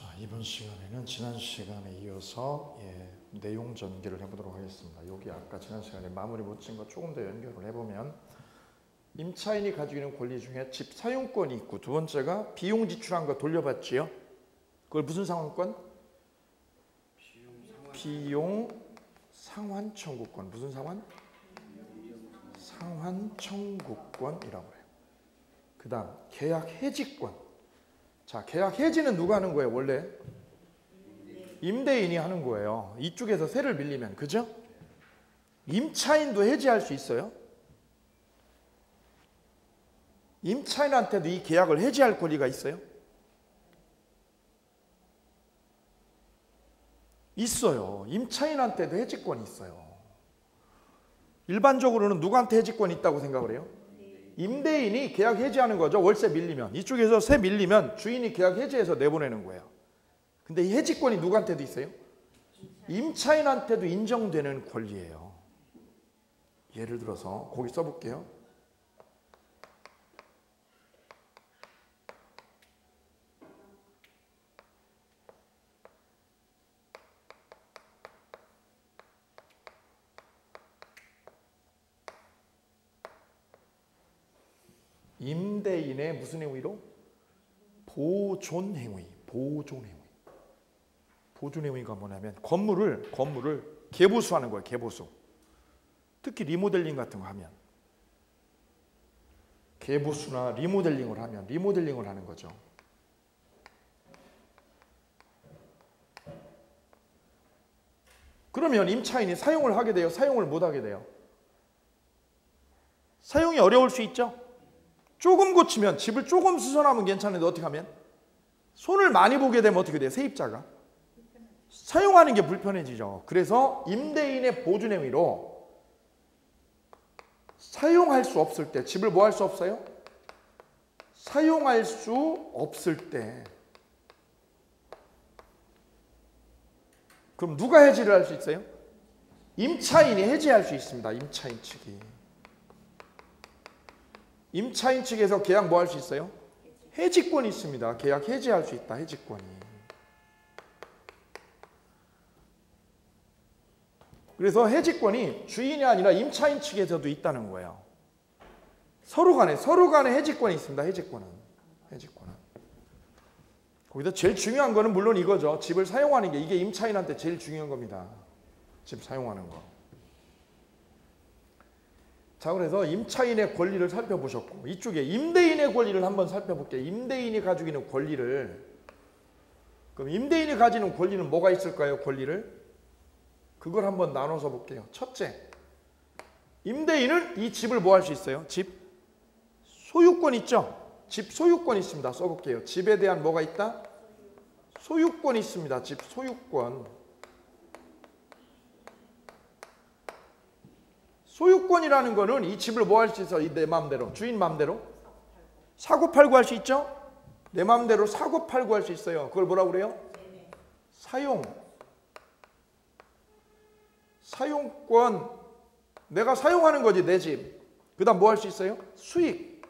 자, 이번 시간에는 지난 시간에 이어서 내용 전개를 해보도록 하겠습니다. 여기 아까 지난 시간에 마무리 못 진 거 조금 더 연결을 해보면 임차인이 가지고 있는 권리 중에 집 사용권이 있고, 두 번째가 비용 지출한 거 돌려받지요. 그걸 무슨 상환권? 비용 상환 청구권. 무슨 상환? 상환 청구권이라고 해요. 그 다음 계약 해지권. 자, 계약 해지는 누가 하는 거예요? 원래 임대인이 하는 거예요. 이쪽에서 세를 밀리면, 그죠? 임차인도 해지할 수 있어요. 임차인한테도 이 계약을 해지할 권리가 있어요? 있어요. 임차인한테도 해지권이 있어요. 일반적으로는 누구한테 해지권이 있다고 생각을 해요? 임대인이 계약 해지하는 거죠. 월세 밀리면, 이쪽에서 세 밀리면 주인이 계약 해지해서 내보내는 거예요. 근데 이 해지권이 누구한테도 있어요? 임차인한테도 인정되는 권리예요. 예를 들어서 거기 써볼게요. 임대인의 무슨 행위로? 보존 행위. 보존 행위. 보존 행위가 뭐냐면 건물을 개보수하는 거예요. 개보수. 특히 리모델링 같은 거 하면, 개보수나 리모델링을 하면 리모델링을 하는 거죠. 그러면 임차인이 사용을 하게 돼요? 사용을 못 하게 돼요? 사용이 어려울 수 있죠? 조금 고치면, 집을 조금 수선하면 괜찮은데 어떻게 하면? 손을 많이 보게 되면 어떻게 돼요? 세입자가 사용하는 게 불편해지죠. 그래서 임대인의 보존 행위로 사용할 수 없을 때, 집을 뭐 할 수 없어요? 사용할 수 없을 때, 그럼 누가 해지를 할 수 있어요? 임차인이 해지할 수 있습니다. 임차인 측이. 임차인 측에서 계약 뭐 할 수 있어요? 해지권이 있습니다. 계약 해지할 수 있다. 해지권이. 그래서 해지권이 주인이 아니라 임차인 측에서도 있다는 거예요. 서로 간에 해지권이 있습니다. 해지권은. 거기서 제일 중요한 거는 물론 이거죠. 집을 사용하는 게, 이게 임차인한테 제일 중요한 겁니다. 집 사용하는 거. 자, 그래서 임차인의 권리를 살펴보셨고, 이쪽에 임대인의 권리를 한번 살펴볼게요. 임대인이 가지고 있는 권리를. 그럼 임대인이 가지는 권리는 뭐가 있을까요? 권리를 그걸 한번 나눠서 볼게요. 첫째, 임대인은 이 집을 뭐 할 수 있어요? 집 소유권 있죠? 집 소유권 있습니다. 써볼게요. 집에 대한 뭐가 있다? 소유권이 있습니다. 집 소유권. 소유권이라는 거는 이 집을 뭐 할 수 있어? 내 마음대로, 주인 마음대로 사고팔고 할 수 있죠? 내 마음대로 사고팔고 할 수 있어요. 그걸 뭐라고 그래요? 사용권. 내가 사용하는 거지, 내 집. 그 다음 뭐 할 수 있어요? 수익.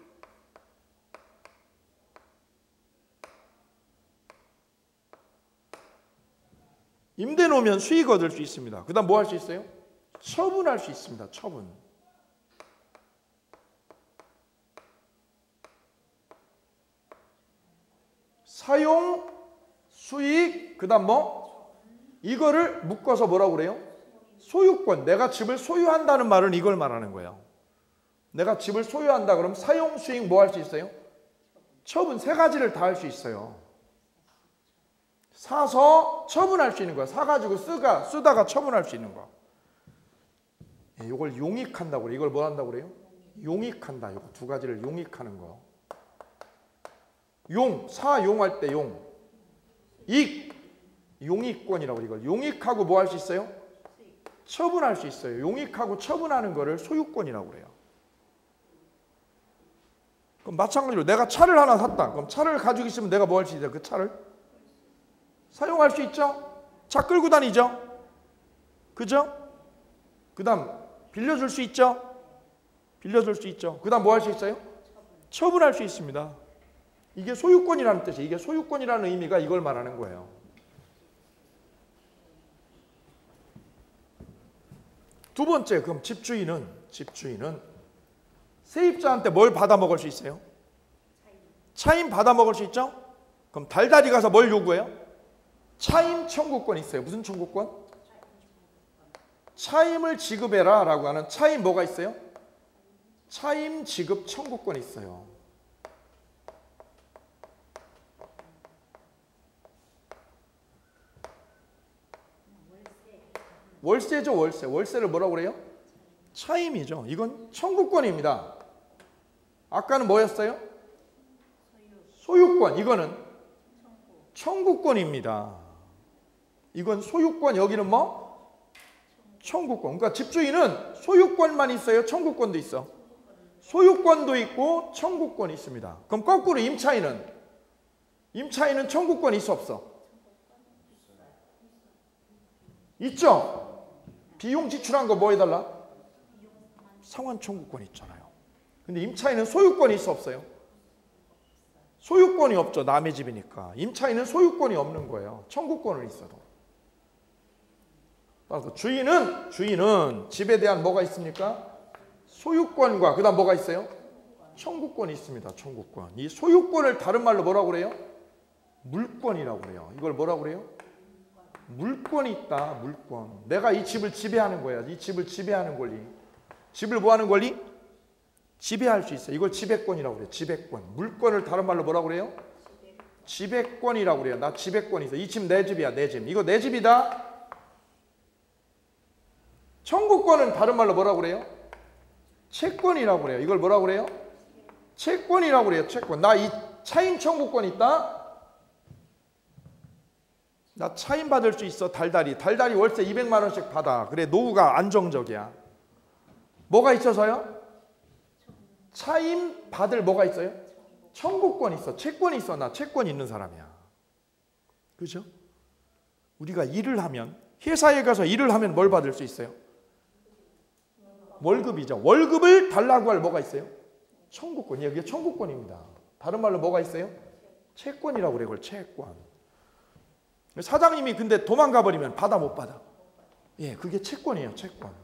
임대 놓으면 수익 얻을 수 있습니다. 그 다음 뭐 할 수 있어요? 처분할 수 있습니다. 처분. 사용, 수익, 그 다음 뭐? 이거를 묶어서 뭐라고 그래요? 소유권. 내가 집을 소유한다는 말은 이걸 말하는 거예요. 내가 집을 소유한다 그러면 사용, 수익 뭐 할 수 있어요? 처분. 세 가지를 다 할 수 있어요. 사서 처분할 수 있는 거야. 사가지고 쓰다가 처분할 수 있는 거. 이걸 용익한다고 그래요. 이걸 뭐 한다고 그래요? 용익한다. 이거 두 가지를 용익하는 거. 사용할 때 용. 용익권이라고 그래요. 이걸 용익하고 뭐 할 수 있어요? 처분할 수 있어요. 용익하고 처분하는 거를 소유권이라고 그래요. 그럼 마찬가지로 내가 차를 하나 샀다. 그럼 차를 가지고 있으면 내가 뭐 할 수 있어요? 그 차를 사용할 수 있죠? 차 끌고 다니죠? 그죠? 그 다음 빌려줄 수 있죠? 그 다음 뭐 할 수 있어요? 처분할 수 있습니다. 이게 소유권이라는 뜻이에요. 이게 소유권이라는 의미가 이걸 말하는 거예요. 두 번째, 그럼 집주인은 세입자한테 뭘 받아먹을 수 있어요? 차임 받아먹을 수 있죠? 그럼 달달이 가서 뭘 요구해요? 차임 청구권 있어요. 무슨 청구권? 차임을 지급해라 라고 하는 차임 뭐가 있어요? 차임 지급 청구권이 있어요. 월세죠, 월세. 월세를 뭐라고 그래요? 차임이죠. 이건 청구권입니다. 아까는 뭐였어요? 소유권. 이거는 청구권입니다. 이건 소유권, 여기는 뭐? 청구권. 그러니까 집주인은 소유권만 있어요? 청구권도 있어? 소유권도 있고 청구권이 있습니다. 그럼 거꾸로 임차인은 청구권이 있어 없어? 있죠? 비용 지출한 거 뭐 해달라? 상환 청구권 있잖아요. 근데 임차인은 소유권이 있어 없어요? 소유권이 없죠. 남의 집이니까. 임차인은 소유권이 없는 거예요. 청구권은 있어도. 따라서 주인은 집에 대한 뭐가 있습니까? 소유권과 그 다음 뭐가 있어요? 청구권이 있습니다. 청구권. 이 소유권을 다른 말로 뭐라고 그래요? 물권이라고 그래요. 이걸 뭐라고 그래요? 물권이 있다. 물권. 내가 이 집을 지배하는 거야. 이 집을 지배하는 권리. 집을 뭐 하는 권리? 지배할 수 있어요. 이걸 지배권이라고 그래요. 지배권. 물권을 다른 말로 뭐라고 그래요? 지배권이라고 그래요. 나 지배권이 있어. 이 집 내 집이야. 내 집. 이거 내 집이다. 청구권은 다른 말로 뭐라고 그래요? 채권이라고 그래요. 이걸 뭐라고 그래요? 채권이라고 그래요. 채권. 나 이 차임 청구권 있다. 나 차임 받을 수 있어. 달달이 월세 200만 원씩 받아. 그래, 노후가 안정적이야. 뭐가 있어서요? 차임 받을 뭐가 있어요? 청구권 있어. 채권이 있어. 나 채권 있는 사람이야. 그죠? 우리가 일을 하면, 회사에 가서 일을 하면 뭘 받을 수 있어요? 월급이죠. 월급을 달라고 할 뭐가 있어요? 청구권. 이게 청구권입니다. 다른 말로 뭐가 있어요? 채권이라고 그래요. 그걸 채권. 사장님이 근데 도망가 버리면 받아 못 받아? 예, 그게 채권이에요. 채권.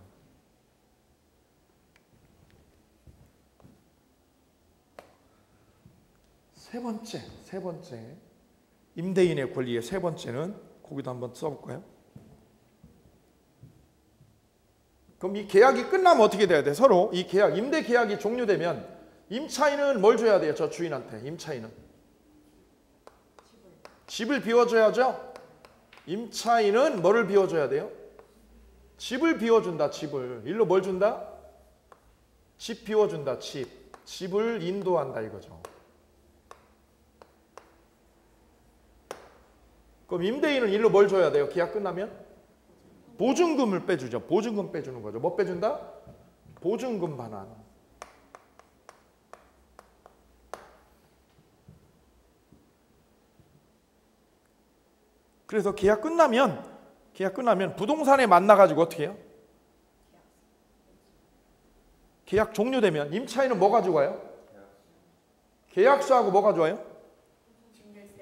세 번째 임대인의 권리의 세 번째는 거기도 한번 써볼까요? 그럼 이 계약이 끝나면 어떻게 돼야 돼? 서로 이 계약, 임대 계약이 종료되면 임차인은 뭘 줘야 돼요? 저 주인한테. 임차인은 집을 비워줘야죠. 임차인은 뭐를 비워줘야 돼요? 집을 비워준다. 집을. 일로 뭘 준다? 집 비워준다. 집을 인도한다 이거죠. 그럼 임대인은 일로 뭘 줘야 돼요? 계약 끝나면? 보증금을 빼주죠. 보증금 빼주는 거죠. 뭐 빼준다? 보증금 반환. 그래서 계약 끝나면 부동산에 만나가지고 어떻게 해요? 계약 종료되면 임차인은 뭐 가지고 와요? 계약서하고 뭐 가지고 와요?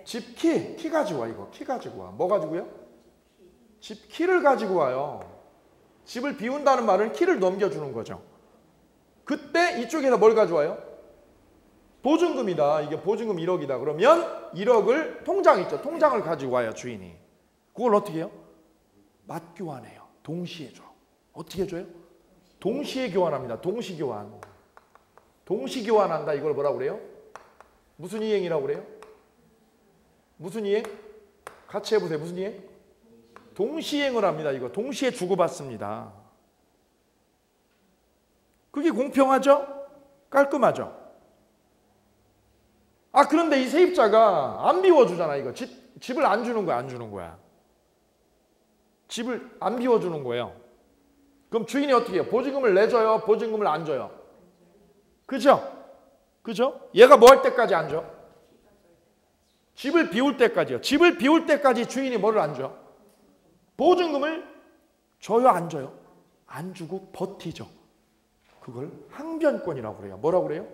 집 키 가지고 와. 이거 키 가지고 와. 뭐 가지고요? 집 키를 가지고 와요. 집을 비운다는 말은 키를 넘겨주는 거죠. 그때 이쪽에서 뭘 가져와요? 보증금이다. 이게 보증금 1억이다. 그러면 1억을 통장 있죠. 통장을 가지고 와요. 주인이. 그걸 어떻게 해요? 맞교환해요. 동시에 줘. 어떻게 해줘요? 동시에 교환합니다. 동시교환. 동시교환한다. 이걸 뭐라고 그래요? 무슨 이행이라고 그래요? 무슨 이행? 같이 해보세요. 무슨 이행? 동시행을 합니다. 이거 동시에 주고받습니다. 그게 공평하죠? 깔끔하죠? 그런데 이 세입자가 안 비워주잖아. 이거 집을 안 주는 거야. 안 주는 거야. 집을 안 비워주는 거예요. 그럼 주인이 어떻게 해요? 보증금을 내줘요? 보증금을 안 줘요? 그죠? 그죠? 얘가 뭐 할 때까지 안 줘? 집을 비울 때까지요. 집을 비울 때까지 주인이 뭐를 안 줘? 보증금을 줘요? 안 줘요? 안 주고 버티죠. 그걸 항변권이라고 그래요. 뭐라고 그래요?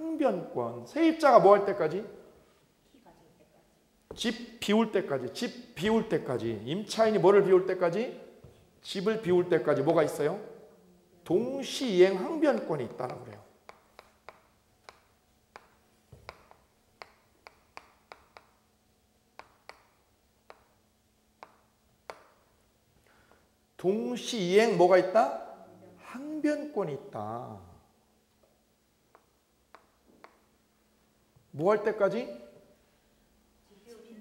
항변권. 세입자가 뭐 할 때까지? 집 비울 때까지. 집 비울 때까지. 임차인이 뭐를 비울 때까지? 집을 비울 때까지 뭐가 있어요? 동시이행 항변권이 있다라고 그래요. 동시이행 뭐가 있다? 항변권이 있다. 뭐 할 때까지?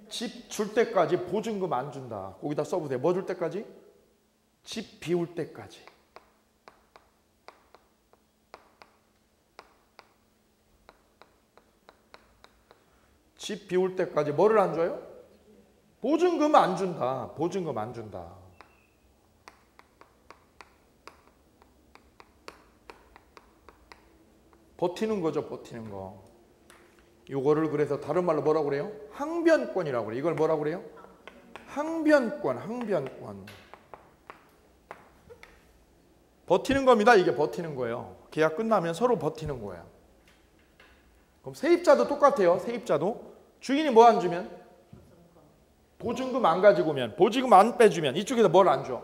집 줄 때까지. 보증금 안 준다. 거기다 써보세요. 뭐 줄 때까지? 집 비울 때까지. 집 비울 때까지 뭐를 안 줘요? 보증금 안 준다. 보증금 안 준다. 버티는 거죠, 버티는 거. 요거를 그래서 다른 말로 뭐라고 그래요? 항변권이라고 그래요. 이걸 뭐라고 그래요? 항변권, 항변권. 버티는 겁니다. 이게 버티는 거예요. 계약 끝나면 서로 버티는 거예요. 그럼 세입자도 똑같아요. 세입자도 주인이 뭐 안 주면? 보증금 안 가지고 오면, 보증금 안 빼주면 이쪽에서 뭘 안 줘?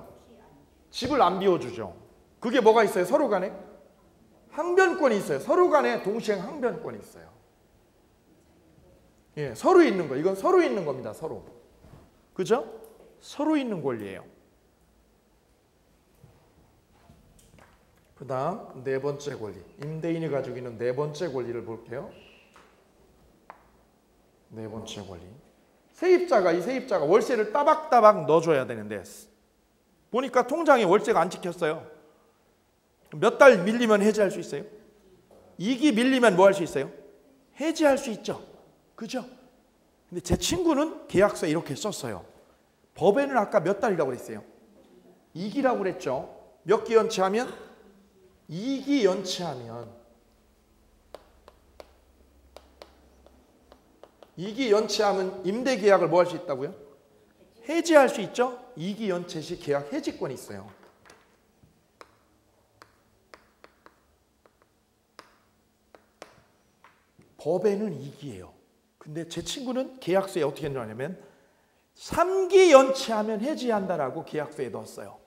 집을 안 비워주죠. 그게 뭐가 있어요? 서로 간에? 항변권이 있어요. 서로 간에 동시행 항변권이 있어요. 예, 서로 있는 거. 이건 서로 있는 겁니다. 서로. 그죠? 서로 있는 권리예요. 그 다음 네 번째 권리. 임대인이 가지고 있는 네 번째 권리를 볼게요. 네 번째 권리. 이 세입자가 월세를 따박따박 넣어줘야 되는데 보니까 통장에 월세가 안 찍혔어요. 몇 달 밀리면 해지할 수 있어요? 2기 밀리면 뭐 할 수 있어요? 해지할 수 있죠. 그죠? 근데 제 친구는 계약서에 이렇게 썼어요. 법에는 아까 몇 달이라고 그랬어요? 2기라고 그랬죠. 몇 기 연체하면? 2기 연체하면 2기 연체하면 임대 계약을 뭐 할 수 있다고요? 해지할 수 있죠. 2기 연체 시 계약 해지권이 있어요. 법에는 2기예요. 근데 제 친구는 계약서에 어떻게 넣었냐면 3기 연체하면 해지한다라고 계약서에 넣었어요.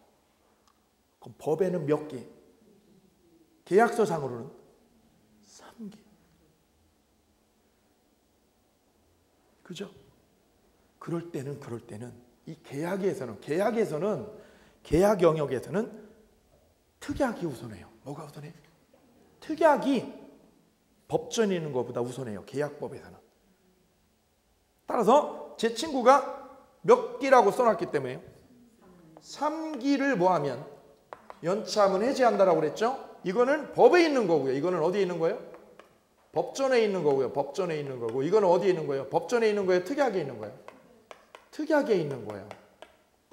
그럼 법에는 몇 기? 계약서상으로는 3기. 그죠? 그럴 때는 이 계약 영역에서는 특약이 우선해요. 뭐가 우선해요? 특약이 법전에 있는 것보다 우선해요. 계약법에서는. 따라서 제 친구가 몇 기라고 써놨기 때문에요. 3기를 뭐하면 연차하면 해지한다라고 그랬죠. 이거는 법에 있는 거고요. 이거는 어디에 있는 거예요? 법전에 있는 거고요. 법전에 있는 거고. 이거는 어디에 있는 거예요? 법전에 있는 거예요? 특약에 있는 거예요? 특약에 있는 거예요.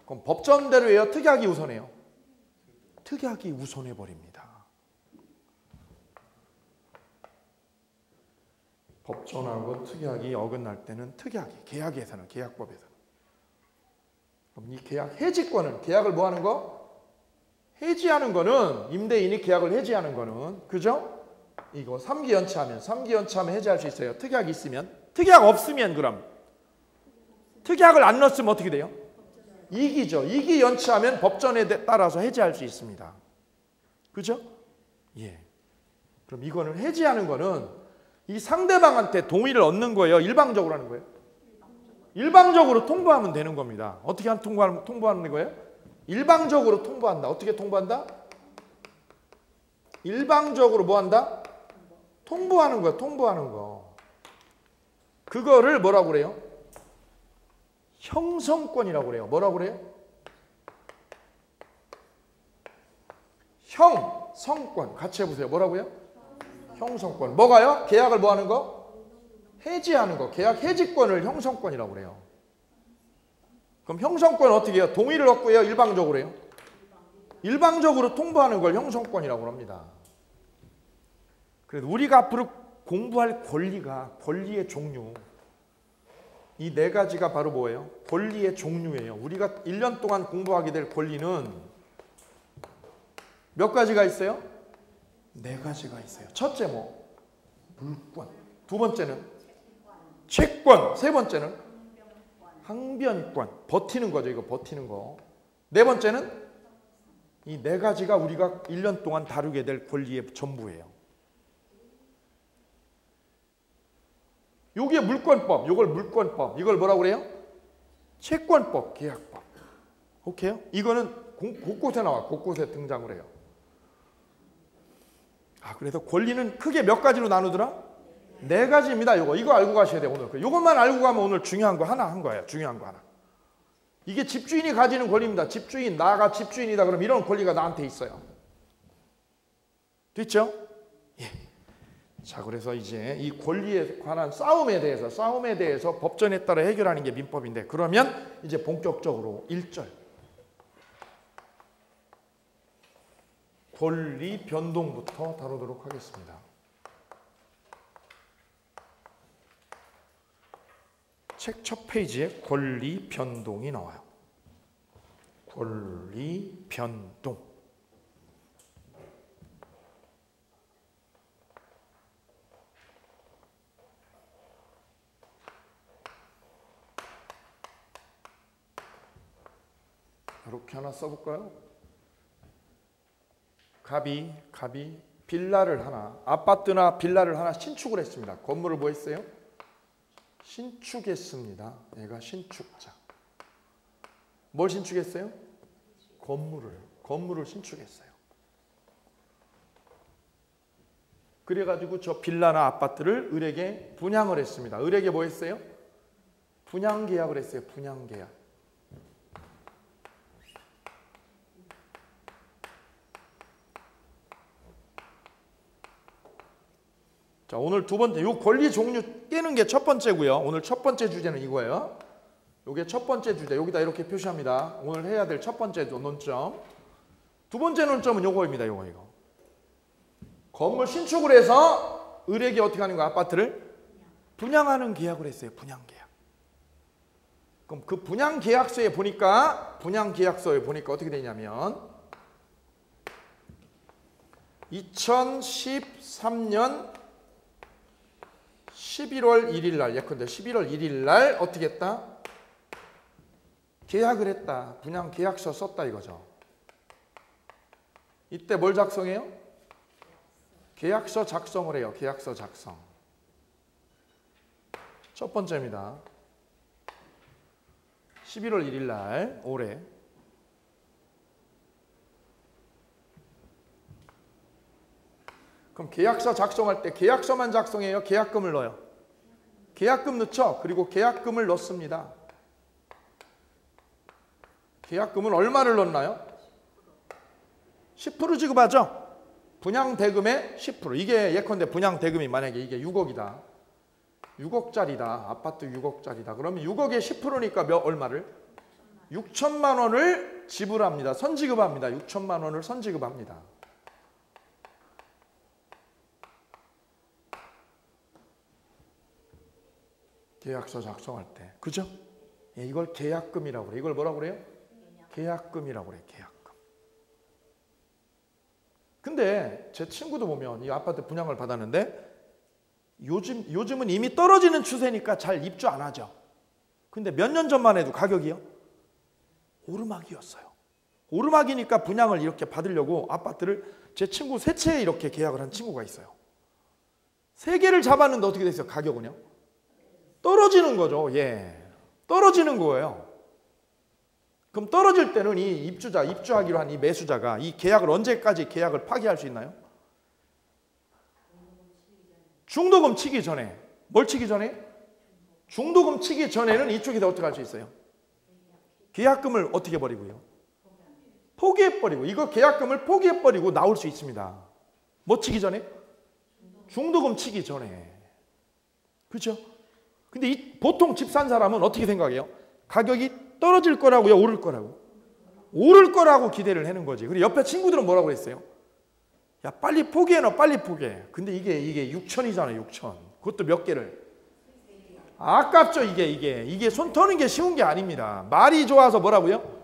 그럼 법전대로 해요? 특약이 우선해요? 특약이 우선해 버립니다. 법전하고 특약이 어긋날 때는 계약에서는, 계약법에서는. 그럼 이 계약 해지권은, 계약을 뭐 하는 거? 해지하는 거는, 임대인이 계약을 해지하는 거는, 그죠? 이거 3기 연차하면 해지할 수 있어요. 특약이 있으면. 특약 없으면 그럼. 특약을 안 넣었으면 어떻게 돼요? 2기죠. 2기 연차하면 법전에 따라서 해지할 수 있습니다. 그죠? 예. 그럼 이거는 해지하는 거는 이 상대방한테 동의를 얻는 거예요? 일방적으로 하는 거예요? 일방적으로 통보하면 되는 겁니다. 어떻게 통보하는 거예요? 일방적으로 통보한다. 어떻게 통보한다? 일방적으로 뭐 한다? 통보하는 거야. 통보하는 거. 그거를 뭐라고 그래요? 형성권이라고 그래요. 뭐라고 그래요? 형성권. 같이 해보세요. 뭐라고요? 형성권. 뭐가요? 계약을 뭐 하는 거? 해지하는 거. 계약 해지권을 형성권이라고 그래요. 그럼 형성권 어떻게 해요? 동의를 얻고 해요? 일방적으로 해요? 일방적으로 통보하는 걸 형성권이라고 합니다. 그래서 우리가 앞으로 공부할 권리의 종류. 이 네 가지가 바로 뭐예요? 권리의 종류예요. 우리가 1년 동안 공부하게 될 권리는 몇 가지가 있어요? 네 가지가 있어요. 첫째 뭐? 물권. 두 번째는 채권. 세 번째는 항변권. 버티는 거죠. 이거 버티는 거. 네 번째는 이 네 가지가 우리가 1년 동안 다루게 될 권리의 전부예요. 요게 물권법, 요걸 물권법, 이걸 뭐라고 그래요? 채권법, 계약법. 오케이요? 이거는 곳곳에 나와, 곳곳에 등장을 해요. 그래서 권리는 크게 몇 가지로 나누더라? 네 가지입니다. 이거 알고 가셔야 돼요. 오늘 이것만 알고 가면 오늘 중요한 거 하나 한 거예요. 중요한 거 하나. 이게 집주인이 가지는 권리입니다. 집주인, 나가 집주인이다 그러면 이런 권리가 나한테 있어요. 됐죠? 예. 자, 그래서 이제 이 권리에 관한 싸움에 대해서 법전에 따라 해결하는 게 민법인데, 그러면 이제 본격적으로 1절 권리 변동부터 다루도록 하겠습니다. 책 첫 페이지에 권리 변동이 나와요. 권리 변동. 이렇게 하나 써볼까요? 갑이 빌라를 하나, 아파트나 빌라를 하나 신축을 했습니다. 건물을 뭐 했어요? 신축했습니다. 얘가 신축자. 뭘 신축했어요? 건물을 신축했어요. 그래가지고 저 빌라나 아파트를 을에게 분양을 했습니다. 을에게 뭐 했어요? 분양계약을 했어요. 분양계약. 자, 오늘 두 번째, 요 권리 종류 깨는 게 첫 번째고요. 오늘 첫 번째 주제는 이거예요. 요게 첫 번째 주제. 여기다 이렇게 표시합니다. 오늘 해야 될 첫 번째 논점. 두 번째 논점은 요거입니다. 이거. 건물 신축을 해서 을에게 어떻게 하는 거야? 아파트를 분양하는 계약을 했어요. 분양계약. 그럼 그 분양계약서에 보니까 어떻게 되냐면 2013년 11월 1일 날, 예컨대 11월 1일 날 어떻게 했다? 계약을 했다. 분양 계약서 썼다 이거죠. 이때 뭘 작성해요? 계약서 작성을 해요. 계약서 작성. 첫 번째입니다. 11월 1일 날 올해 그럼 계약서 작성할 때 계약서만 작성해요? 계약금을 넣어요? 계약금 넣죠? 그리고 계약금을 넣습니다. 계약금은 얼마를 넣나요? 10% 지급하죠? 분양대금의 10%. 이게 예컨대 분양대금이 만약에 이게 6억이다. 6억짜리다. 아파트 6억짜리다. 그러면 6억의 10%니까 얼마를? 6천만 원을 지불합니다. 선지급합니다. 6천만 원을 선지급합니다. 계약서 작성할 때. 그죠? 예, 이걸 계약금이라고 그래요. 이걸 뭐라고 그래요? 계약금이라고 그래요. 계약금. 근데 제 친구도 보면 이 아파트 분양을 받았는데 요즘은 이미 떨어지는 추세니까 잘 입주 안 하죠. 근데 몇 년 전만 해도 가격이요? 오르막이었어요. 오르막이니까 분양을 이렇게 받으려고 아파트를 제 친구 세 채에 이렇게 계약을 한 친구가 있어요. 세 개를 잡았는데 어떻게 됐어요? 가격은요? 떨어지는 거죠. 예. 떨어지는 거예요. 그럼 떨어질 때는 이 입주하기로 한 이 매수자가 이 계약을 언제까지 계약을 파기할 수 있나요? 중도금 치기 전에. 뭘 치기 전에? 중도금 치기 전에는 이쪽에서 어떻게 할 수 있어요? 계약금을 어떻게 버리고요? 포기해버리고. 이거 계약금을 포기해버리고 나올 수 있습니다. 뭐 치기 전에? 중도금 치기 전에. 그렇죠? 근데 보통 집 산 사람은 어떻게 생각해요? 가격이 떨어질 거라고요? 오를 거라고? 오를 거라고 기대를 하는 거지. 그리고 옆에 친구들은 뭐라고 했어요? 야, 빨리 포기해, 너 빨리 포기해. 근데 이게 6천이잖아요, 6천. 그것도 몇 개를. 아깝죠, 이게 손 터는 게 쉬운 게 아닙니다. 말이 좋아서 뭐라고요?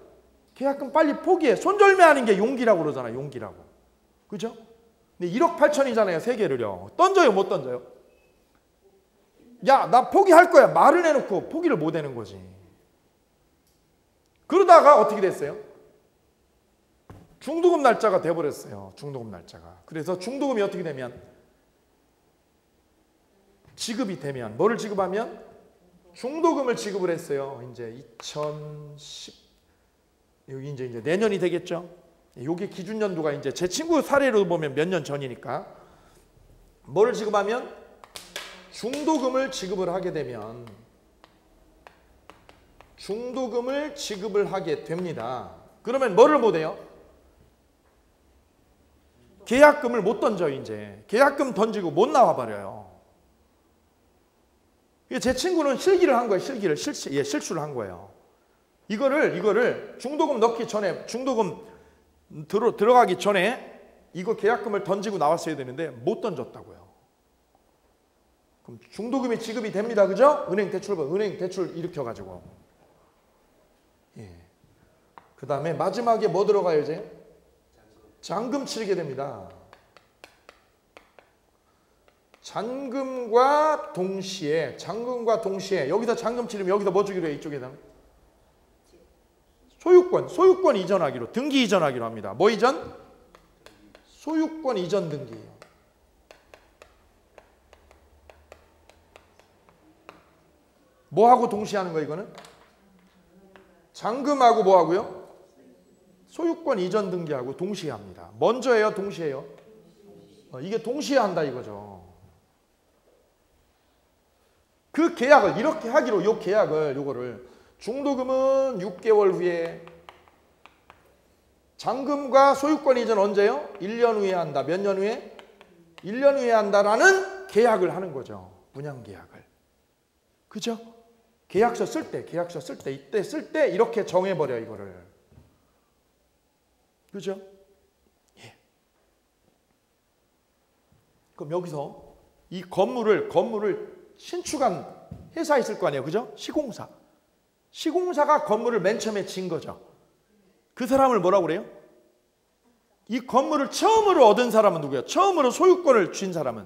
계약금 빨리 포기해. 손절매하는 게 용기라고 그러잖아요, 용기라고. 그죠? 근데 1억 8천이잖아요, 세 개를요. 던져요, 못 던져요? 야, 나 포기할 거야. 말을 해놓고 포기를 못 하는 거지. 그러다가 어떻게 됐어요? 중도금 날짜가 돼버렸어요. 중도금 날짜가. 그래서 중도금이 어떻게 되면 지급이 되면 뭐를 지급하면 중도금을 지급을 했어요. 이제 2010 여기 이제 내년이 되겠죠. 요게 기준 연도가 이제 제 친구 사례로 보면 몇 년 전이니까 뭐를 지급하면 중도금을 지급을 하게 되면 중도금을 지급을 하게 됩니다. 그러면 뭐를 못 해요? 계약금을 못 던져. 이제 계약금 던지고 못 나와 버려요. 제 친구는 실기를 한 거예요. 실수를 한 거예요. 이거를 중도금 넣기 전에 중도금 들어가기 전에 이거 계약금을 던지고 나왔어야 되는데 못 던졌다고요. 그럼 중도금이 지급이 됩니다. 그죠? 은행 대출 일으켜가지고. 예. 그 다음에 마지막에 뭐 들어가요 이제? 잔금 치르게 됩니다. 잔금과 동시에 여기서 잔금 치르면 여기서 뭐 주기로 해? 이쪽에다 소유권 이전하기로, 등기 이전하기로 합니다. 뭐 이전? 소유권 이전 등기. 뭐하고 동시에 하는 거예요 이거는? 잔금하고 뭐하고요? 소유권 이전 등기하고 동시에 합니다. 먼저 해요? 동시에 해요? 이게 동시에 한다 이거죠. 그 계약을 이렇게 하기로 요거를 중도금은 6개월 후에 잔금과 소유권 이전 언제요? 1년 후에 한다. 몇 년 후에? 1년 후에 한다라는 계약을 하는 거죠. 분양 계약을. 그죠? 계약서 쓸 때 이때 쓸 때 이렇게 정해버려 이거를. 그죠? 예. 그럼 여기서 이 건물을 신축한 회사 있을 거 아니에요. 그죠? 시공사가 건물을 맨 처음에 진 거죠. 그 사람을 뭐라고 그래요? 이 건물을 처음으로 얻은 사람은 누구예요? 처음으로 소유권을 쥔 사람은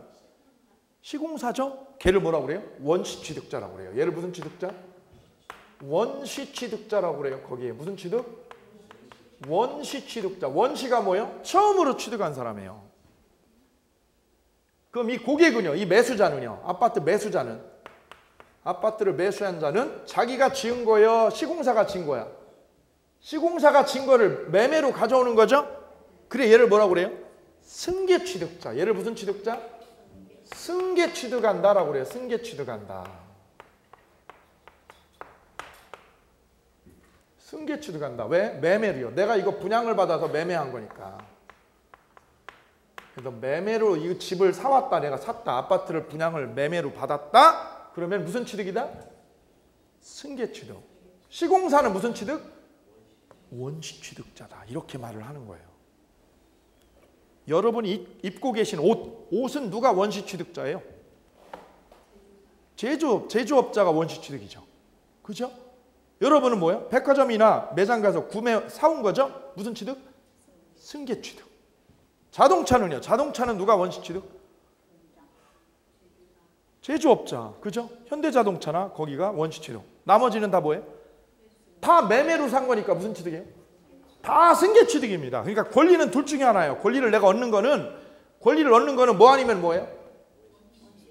시공사죠? 걔를 뭐라고 그래요? 원시취득자라고 그래요. 얘를 무슨 취득자? 원시취득자라고 그래요. 거기에 무슨 취득? 원시취득자. 원시가 뭐예요? 처음으로 취득한 사람이에요. 그럼 이 고객은요? 이 매수자는요? 아파트를 매수한 자는 자기가 지은 거예요? 시공사가 진 거야? 시공사가 진 거를 매매로 가져오는 거죠? 그래 얘를 뭐라고 그래요? 승계취득자. 얘를 무슨 취득자? 승계취득한다라고 그래요. 승계취득한다. 승계취득한다. 왜? 매매로요. 내가 이거 분양을 받아서 매매한 거니까. 그래서 매매로 이 집을 사왔다. 내가 샀다. 아파트를 분양을 매매로 받았다. 그러면 무슨 취득이다? 승계취득. 시공사는 무슨 취득? 원시취득자다. 이렇게 말을 하는 거예요. 여러분이 입고 계신 옷은 누가 원시취득자예요? 제조업자가 원시취득이죠. 그죠? 여러분은 뭐예요? 백화점이나 매장 가서 사온 거죠? 무슨 취득? 승계취득. 자동차는요? 자동차는 누가 원시취득? 제조업자. 그죠? 현대자동차나 거기가 원시취득. 나머지는 다 뭐예요? 다 매매로 산 거니까 무슨 취득이에요? 다 승계취득입니다. 그러니까 권리는 둘 중에 하나예요. 권리를 얻는 거는 뭐 아니면 뭐예요?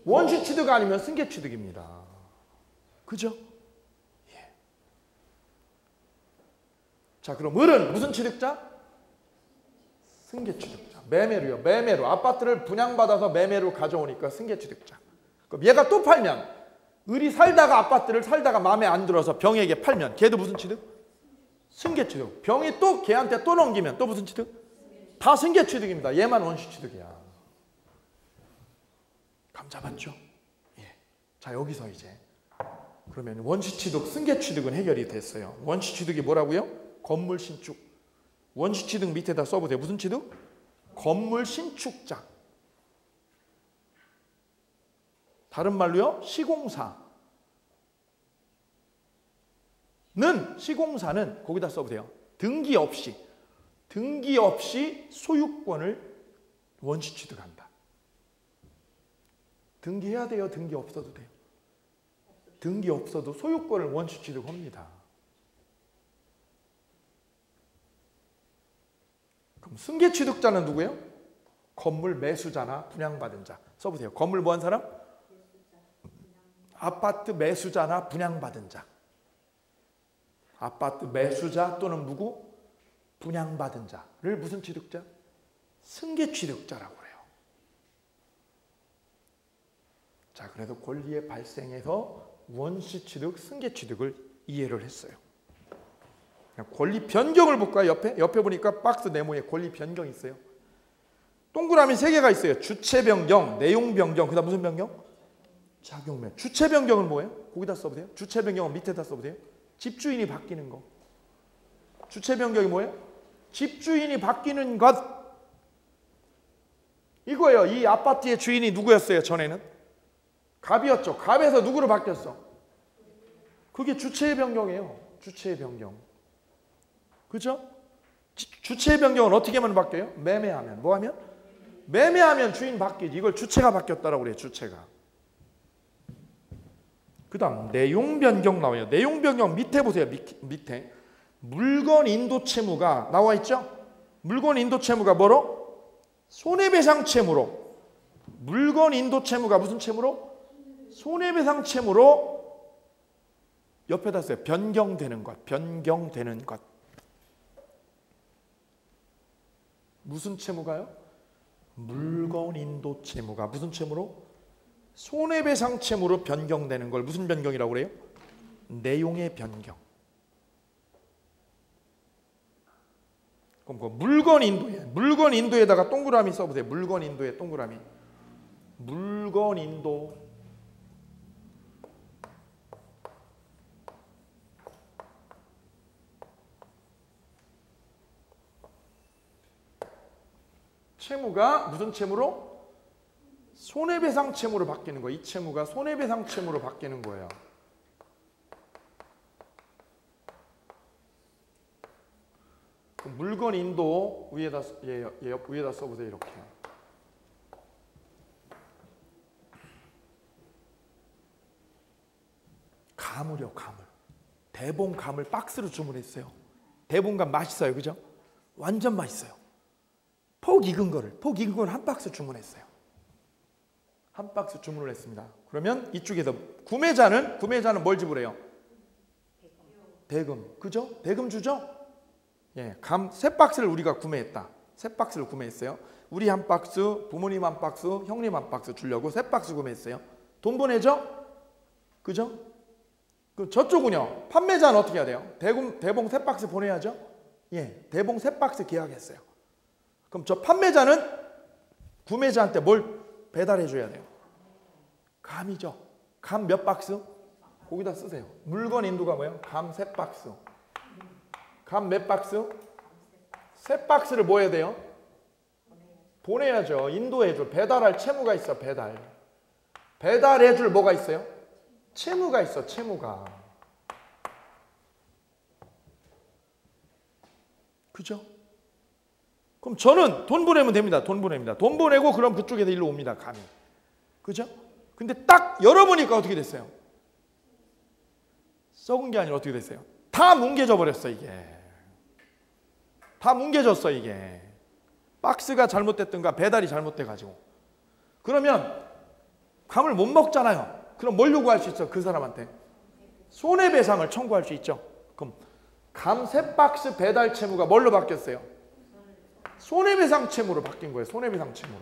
원시취득 아니면 승계취득입니다. 그죠? 예. 자, 그럼 을은 무슨 취득자? 승계취득자. 매매로. 아파트를 분양받아서 매매로 가져오니까 승계취득자. 그럼 얘가 또 팔면, 을이 아파트를 살다가 마음에 안 들어서 병에게 팔면 걔도 무슨 취득? 승계취득. 병이 또 걔한테 또 넘기면 또 무슨 취득? 다 승계취득입니다. 얘만 원시취득이야. 감 잡았죠? 예. 자, 여기서 이제 그러면 원시취득, 승계취득은 해결이 됐어요. 원시취득이 뭐라고요? 건물 신축. 원시취득 밑에다 써보세요. 무슨 취득? 건물 신축자. 다른 말로요? 시공사는 거기다 써보세요. 등기 없이 소유권을 원시취득한다. 등기해야 돼요? 등기 없어도 돼요? 등기 없어도 소유권을 원시 취득합니다. 그럼 승계 취득자는 누구예요? 건물 매수자나 분양받은 자. 써보세요. 건물 뭐 한 사람? 아파트 매수자나 분양받은 자. 아파트 매수자 또는 누구? 분양받은 자를 무슨 취득자? 승계 취득자라고 해요. 자, 그래서 권리의 발생에서 원시 취득, 승계 취득을 이해를 했어요. 권리 변경을 볼까요? 옆에 보니까 박스 네모에 권리 변경이 있어요. 동그라미 3개가 있어요. 주체 변경, 내용 변경, 그다음 무슨 변경? 작용 변경. 주체 변경은 뭐예요? 거기다 써보세요. 주체 변경은 밑에다 써보세요. 집주인이 바뀌는 거. 주체 변경이 뭐예요? 집주인이 바뀌는 것. 이거예요. 이 아파트의 주인이 누구였어요? 전에는 갑이었죠. 갑에서 누구로 바뀌었어? 그게 주체의 변경이에요. 주체의 변경. 그죠? 주체의 변경은 어떻게 하면 바뀌어요? 매매하면. 뭐 하면? 매매하면 주인 바뀌지. 이걸 주체가 바뀌었다라고 그래요. 주체가. 그 다음 내용 변경 나와요. 내용 변경 밑에 보세요. 밑에 물건 인도 채무가 나와 있죠? 물건 인도 채무가 뭐로? 손해배상 채무로. 물건 인도 채무가 무슨 채무로? 손해배상 채무로 옆에다 써요. 변경되는 것. 변경되는 것. 무슨 채무가요? 물건 인도 채무가 무슨 채무로? 손해배상 채무로 변경되는 걸 무슨 변경이라고 그래요? 내용의 변경. 그럼 그 물건 인도에다가 동그라미 써보세요. 물건 인도에 동그라미. 물건 인도. 채무가 무슨 채무로? 손해배상 채무로 바뀌는 거예요. 이 채무가 손해배상 채무로 바뀌는 거예요. 물건 인도 위에다 써보세요. 이렇게. 가물이요. 가물. 대봉감을 박스로 주문했어요. 대봉감 맛있어요. 그죠? 완전 맛있어요. 폭 익은 거를 한 박스 주문했어요. 한 박스 주문을 했습니다. 그러면 이쪽에서 구매자는 뭘 지불해요? 대금. 그죠? 대금 주죠? 예, 감 3박스를 우리가 구매했다. 3박스를 구매했어요. 우리 한 박스, 부모님 한 박스, 형님 한 박스 주려고 3박스 구매했어요. 돈 보내죠? 그죠? 그 저쪽은요. 판매자는 어떻게 해야 돼요? 대봉 3박스 보내야죠? 예, 대봉 3박스 계약했어요. 그럼 저 판매자는 구매자한테 뭘 배달해 줘야 돼요? 감이죠. 감 몇 박스? 거기다 쓰세요. 물건 인도가 뭐예요? 감 3박스. 감 몇 박스? 3박스를 뭐 해야 돼요? 보내야죠. 인도해 줄. 배달할 채무가 있어. 배달해 줄 뭐가 있어요? 채무가 있어. 채무가. 그죠? 그럼 저는 돈 보내면 됩니다. 돈 보내고 그럼 그쪽에서 일로 옵니다. 감이. 그죠? 근데 딱 열어보니까 어떻게 됐어요? 썩은 게 아니라 어떻게 됐어요? 다 뭉개져 버렸어. 이게. 다 뭉개졌어. 이게. 박스가 잘못됐든가 배달이 잘못돼가지고. 그러면 감을 못 먹잖아요. 그럼 뭘 요구할 수 있어? 그 사람한테 손해배상을 청구할 수 있죠. 그럼 감 3박스 배달 채무가 뭘로 바뀌었어요? 손해배상 채무로 바뀐 거예요. 손해배상 채무로.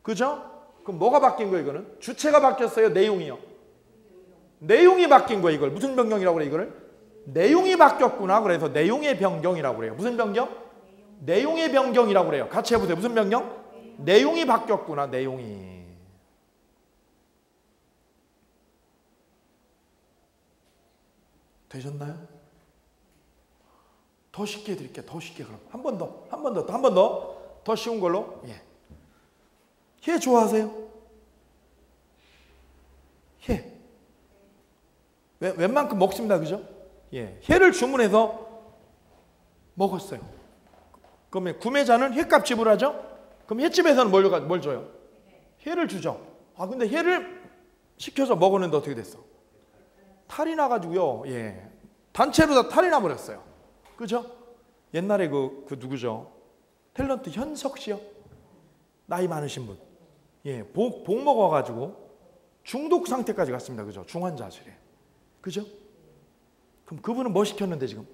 그죠? 그럼 뭐가 바뀐 거예요? 이거는 주체가 바뀌었어요. 내용이요. 내용이 바뀐 거예요. 이걸 무슨 변경이라고 그래요? 이거를 내용이 바뀌었구나. 그래서 내용의 변경이라고 그래요. 무슨 변경? 내용의 변경이라고 그래요. 같이 해보세요. 무슨 변경? 내용이 바뀌었구나. 내용이. 되셨나요? 더 쉽게 해드릴게요. 더 쉽게. 그럼 한 번 더 쉬운 걸로. 예. 회 좋아하세요? 회. 웬만큼 먹습니다. 그죠? 예. 회를 주문해서 먹었어요. 그러면 구매자는 회값 지불하죠? 그럼 횟집에서는 뭘 줘요? 회를 주죠. 아, 근데 회를 시켜서 먹었는데 어떻게 됐어? 탈이 나가지고요. 예. 단체로 다 탈이 나버렸어요. 그죠? 옛날에 그 누구죠? 탤런트 현석 씨요? 나이 많으신 분. 예. 복 먹어가지고 중독 상태까지 갔습니다. 그죠? 중환자실에. 그죠? 그럼 그분은 뭐 시켰는데 지금?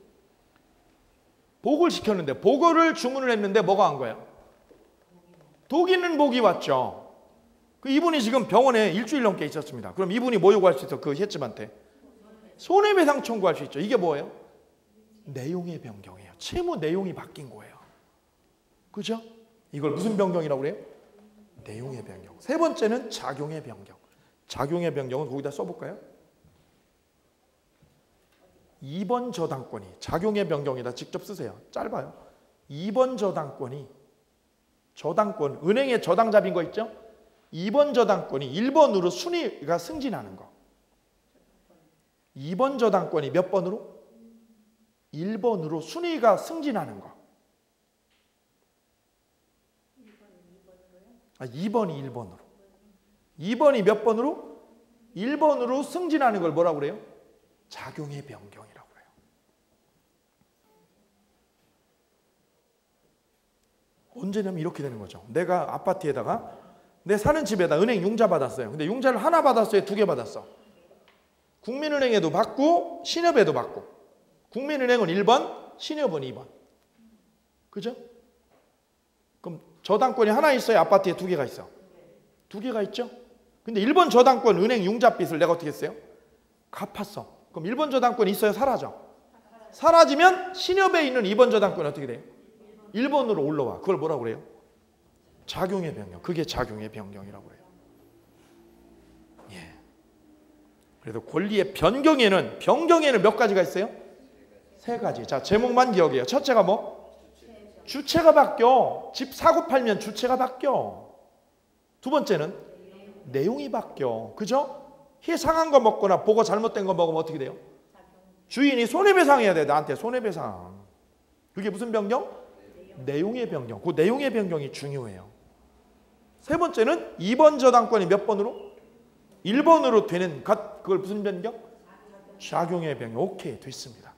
복을 시켰는데, 복을 주문을 했는데 뭐가 한 거야? 독 있는 복이 왔죠. 그 이분이 지금 병원에 일주일 넘게 있었습니다. 그럼 이분이 뭐 요구할 수 있어? 그 횟집한테 손해배상 청구할 수 있죠. 이게 뭐예요? 내용의 변경이에요. 채무 내용이 바뀐 거예요. 그죠? 이걸 무슨 변경이라고 그래요? 내용의 변경. 세 번째는 작용의 변경. 작용의 변경은 거기다 써볼까요? 2번 저당권이 작용의 변경에다 직접 쓰세요. 짧아요. 2번 저당권, 은행에 저당 잡인 거 있죠? 2번 저당권이 1번으로 순위가 승진하는 거. 2번 저당권이 몇 번으로? 1번으로 순위가 승진하는 거. 2번이 1번으로. 2번이 몇 번으로? 1번으로 승진하는 걸 뭐라고 그래요? 작용의 변경이라고 그래요. 언제냐면 이렇게 되는 거죠. 내가 아파트에다가 내 사는 집에다 은행 융자 받았어요. 근데 융자를 하나 받았어요? 두 개 받았어? 국민은행에도 받고 신협에도 받고. 국민은행은 1번, 신협은 2번. 그죠? 그럼 저당권이 하나 있어요? 아파트에 두 개가 있어? 두 개가 있죠? 근데 1번 저당권 은행 융자빚을 내가 어떻게 했어요? 갚았어. 그럼 1번 저당권이 있어요? 사라져? 사라지면 신협에 있는 2번 저당권이 어떻게 돼요? 1번으로 올라와. 그걸 뭐라고 그래요? 작용의 변경. 그게 작용의 변경이라고 그래요. 예. 그래서 권리의 변경에는 몇 가지가 있어요? 세 가지. 자, 제목만 기억해요. 첫째가 뭐? 주체가 바뀌어. 집 사고 팔면 주체가 바뀌어. 두 번째는 내용이 바뀌어. 그죠? 상한 거 먹거나 보고 잘못된 거 먹으면 어떻게 돼요? 주인이 손해배상해야 돼. 나한테 손해배상. 그게 무슨 변경? 내용의 변경. 그 내용의 변경이 중요해요. 세 번째는 2번 저당권이 몇 번으로? 1번으로 되는 그걸 무슨 변경? 작용의 변경. 오케이, 됐습니다.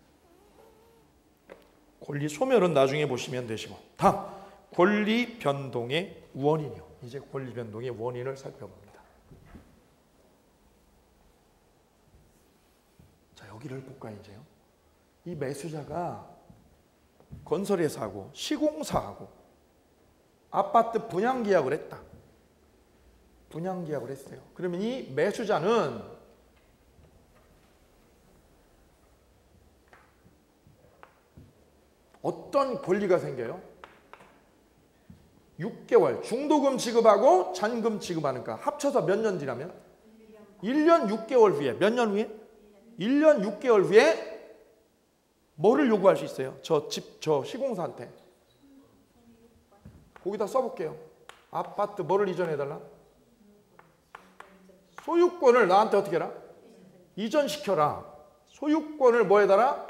권리 소멸은 나중에 보시면 되시고. 다음, 권리 변동의 원인이요. 이제 권리 변동의 원인을 살펴봅니다. 자, 여기를 볼까 이제요. 이 매수자가 건설회사하고 시공사하고 아파트 분양계약을 했다. 분양계약을 했어요. 그러면 이 매수자는 어떤 권리가 생겨요? 6개월 중도금 지급하고 잔금 지급하니까 합쳐서 몇 년 지나면? 1년 6개월 후에. 몇 년 후에? 1년 6개월 후에 뭐를 요구할 수 있어요? 저 시공사한테. 거기다 써볼게요. 아파트 뭐를 이전해달라? 소유권을 나한테 어떻게 해라? 이전시켜라. 소유권을 뭐 해달라?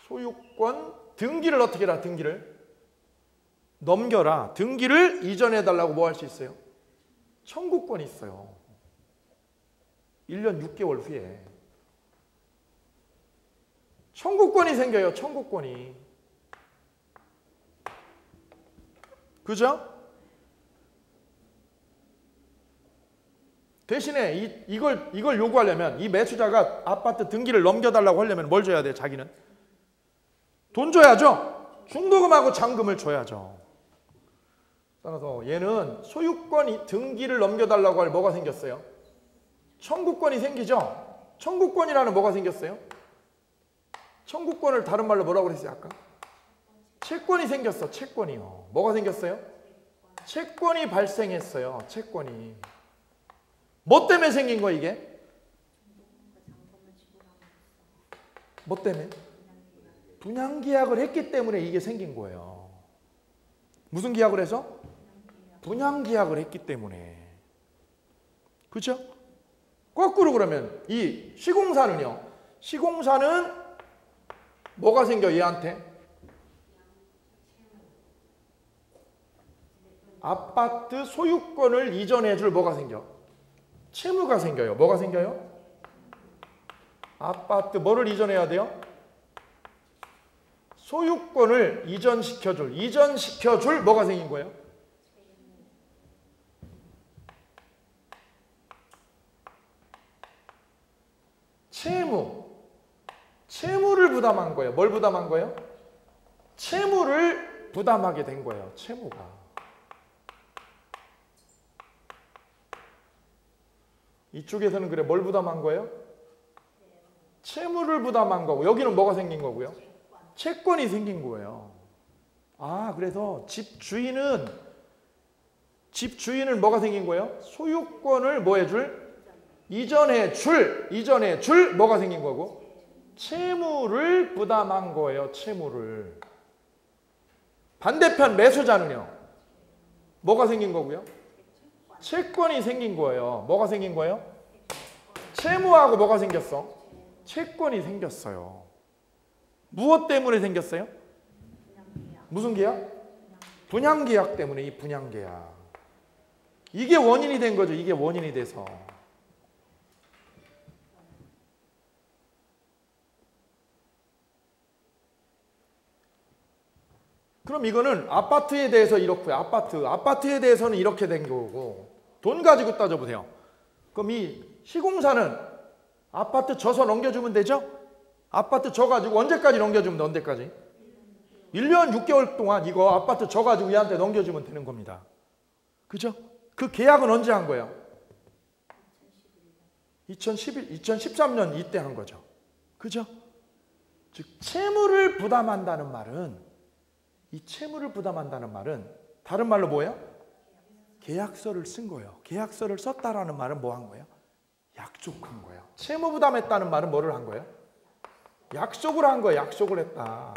소유권 등기를 어떻게 해라? 등기를 넘겨라. 등기를 이전해달라고 뭐 할 수 있어요? 청구권이 있어요. 1년 6개월 후에 청구권이 생겨요. 청구권이. 그죠? 대신에 이걸 요구하려면 이 매수자가 아파트 등기를 넘겨달라고 하려면 뭘 줘야 돼? 자기는 돈 줘야죠. 중도금하고 잔금을 줘야죠. 따라서 얘는 소유권 등기를 넘겨달라고 할 뭐가 생겼어요? 청구권이 생기죠. 청구권이라는 뭐가 생겼어요? 청구권을 다른 말로 뭐라고 그랬어요 아까? 채권이 생겼어. 채권이요. 뭐가 생겼어요? 채권이 발생했어요. 채권이. 뭐 때문에 생긴 거야 이게? 뭐 때문에? 분양계약을 했기 때문에 이게 생긴 거예요. 무슨 계약을 해서? 분양계약을 했기 때문에. 그렇죠? 거꾸로 그러면 이 시공사는요. 시공사는 뭐가 생겨 얘한테? 아파트 소유권을 이전해 줄 뭐가 생겨? 채무가 생겨요. 뭐가 생겨요? 아파트 뭐를 이전해야 돼요? 소유권을 이전시켜 줄 뭐가 생긴 거예요? 채무를 부담한 거예요. 뭘 부담한 거예요? 채무를 부담하게 된 거예요. 채무가. 이쪽에서는 그래 뭘 부담한 거예요? 채무를 부담한 거고 여기는 뭐가 생긴 거고요? 채권이 생긴 거예요. 아, 그래서 집주인은 뭐가 생긴 거예요? 소유권을 뭐 해줄? 이전해 줄 뭐가 생긴 거고? 채무를 부담한 거예요. 채무를. 반대편 매수자는요. 뭐가 생긴 거고요? 채권이 생긴 거예요. 뭐가 생긴 거예요? 채무하고 뭐가 생겼어? 채권이 생겼어요. 무엇 때문에 생겼어요? 무슨 계약? 분양계약 때문에 이 분양계약. 이게 원인이 된 거죠. 이게 원인이 돼서. 그럼 이거는 아파트에 대해서 이렇고요. 아파트에 대해서는 이렇게 된 거고 돈 가지고 따져보세요. 그럼 이 시공사는 아파트 져서 넘겨주면 되죠? 아파트 져가지고 언제까지 넘겨주면 돼? 언제까지? 1년 6개월 동안 이거 아파트 져가지고 얘한테 넘겨주면 되는 겁니다. 그죠? 그 계약은 언제 한 거예요? 2013년 이때 한 거죠. 그죠? 즉 채무를 부담한다는 말은 이 채무를 부담한다는 말은 다른 말로 뭐예요? 계약서를 쓴 거예요. 계약서를 썼다라는 말은 뭐 한 거예요? 약속한 거예요. 채무 부담했다는 말은 뭐를 한 거예요? 약속을 한 거예요. 약속을 했다.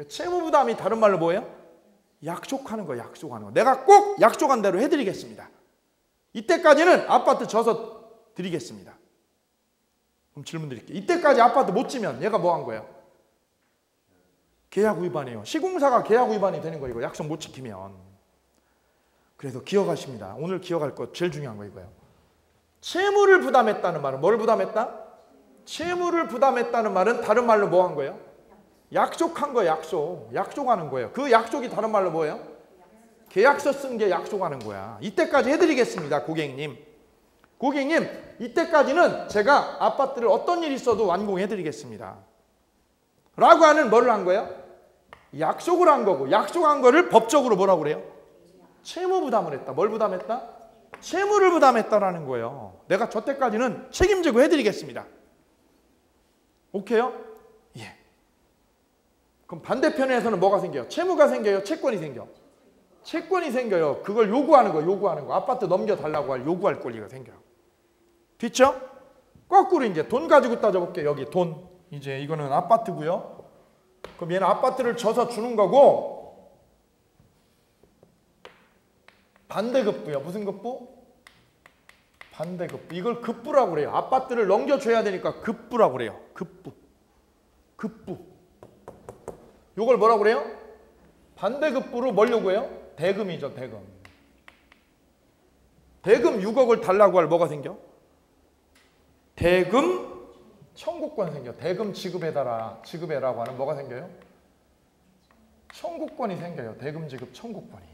채무 부담이 다른 말로 뭐예요? 약속하는 거예요. 약속하는 거. 내가 꼭 약속한 대로 해드리겠습니다. 이때까지는 아파트 져서 드리겠습니다. 그럼 질문 드릴게요. 이때까지 아파트 못 지면 얘가 뭐 한 거예요? 계약 위반이에요. 시공사가 계약 위반이 되는 거예요. 약속 못 지키면. 그래서 기억하십니다. 오늘 기억할 것 제일 중요한 거 이거예요. 채무를 부담했다는 말은 뭘 부담했다? 채무를 부담했다는 말은 다른 말로 뭐 한 거예요? 약속한 거예요. 약속하는 거예요. 그 약속이 다른 말로 뭐예요? 계약서 쓴 게 약속하는 거야. 이때까지 해드리겠습니다. 고객님, 이때까지는 제가 아파트를 어떤 일이 있어도 완공해드리겠습니다. 라고 하는 뭐를 한 거예요? 약속을 한 거고, 약속한 거를 법적으로 뭐라고 그래요? 채무 부담을 했다. 뭘 부담했다? 채무를 부담했다라는 거예요. 내가 저 때까지는 책임지고 해드리겠습니다. 오케이요? 예. 그럼 반대편에서는 뭐가 생겨요? 채무가 생겨요? 채권이 생겨? 채권이 생겨요. 그걸 요구하는 거. 아파트 넘겨달라고 요구할 권리가 생겨요. 됐죠? 거꾸로 이제 돈 가지고 따져볼게요. 여기 돈. 이제 이거는 아파트고요. 그럼 얘는 아파트를 져서 주는 거고 반대급부요. 무슨 급부? 반대급부. 이걸 급부라고 그래요. 아파트를 넘겨줘야 되니까 급부라고 그래요. 급부. 이걸 뭐라고 그래요? 반대급부로 뭘 요구해요? 대금이죠. 대금 6억을 달라고 할 뭐가 생겨? 대금 청구권 생겨. 대금 지급해라고 하는 뭐가 생겨요? 청구권이 생겨요. 대금 지급 청구권이.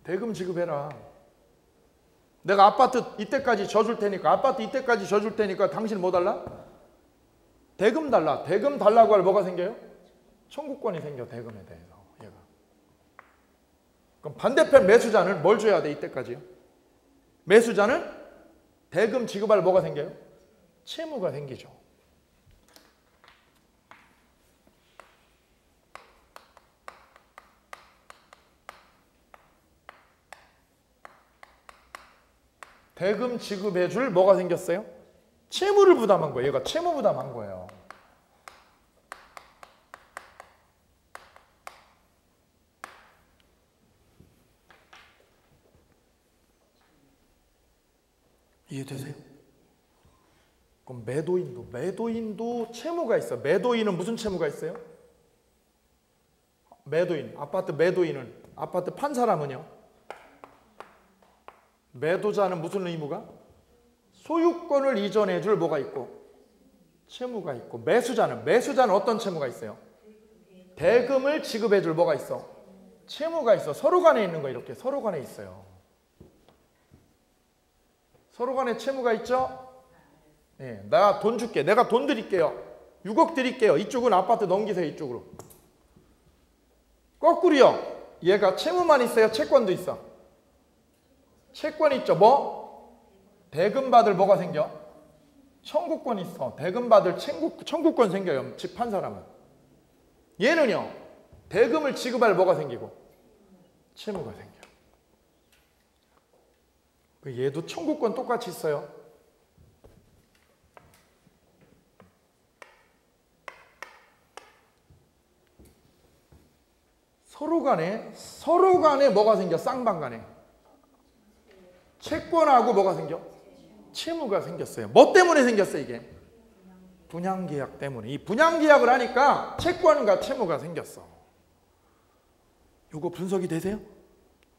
대금 지급해라. 내가 아파트 이때까지 져줄 테니까 당신 뭐 달라? 대금 달라. 대금 달라고 할 뭐가 생겨요? 청구권이 생겨. 대금에 대해서. 얘가. 그럼 반대편 매수자는 뭘 줘야 돼? 이때까지요? 매수자는 대금 지급할 뭐가 생겨요? 채무가 생기죠. 대금 지급해 줄 뭐가 생겼어요? 채무를 부담한 거예요. 얘가 채무 부담한 거예요. 이해되세요? 그럼 매도인도 채무가 있어. 매도인은 무슨 채무가 있어요? 매도인, 아파트 매도인은, 아파트 판 사람은요? 매도자는 무슨 의무가? 소유권을 이전해 줄 뭐가 있고? 채무가 있고. 매수자는 어떤 채무가 있어요? 대금을 지급해 줄 뭐가 있어? 채무가 있어. 서로 간에 있는 거 이렇게 서로 간에 있어요. 서로 간에 채무가 있죠? 네, 내가 돈 줄게. 내가 돈 드릴게요. 6억 드릴게요. 이쪽은 아파트 넘기세요. 이쪽으로. 거꾸로요. 얘가 채무만 있어요? 채권도 있어? 채권 있죠. 뭐? 대금 받을 뭐가 생겨? 청구권 있어. 대금 받을 청구권 생겨요. 집 판 사람은. 얘는요. 대금을 지급할 뭐가 생기고? 채무가 생겨. 얘도 청구권 똑같이 있어요. 서로 간에 뭐가 생겨? 쌍방간에. 채권하고 뭐가 생겨? 채무가 생겼어요. 뭐 때문에 생겼어요, 이게? 분양계약 때문에. 이 분양계약을 하니까 채권과 채무가 생겼어. 요거 분석이 되세요?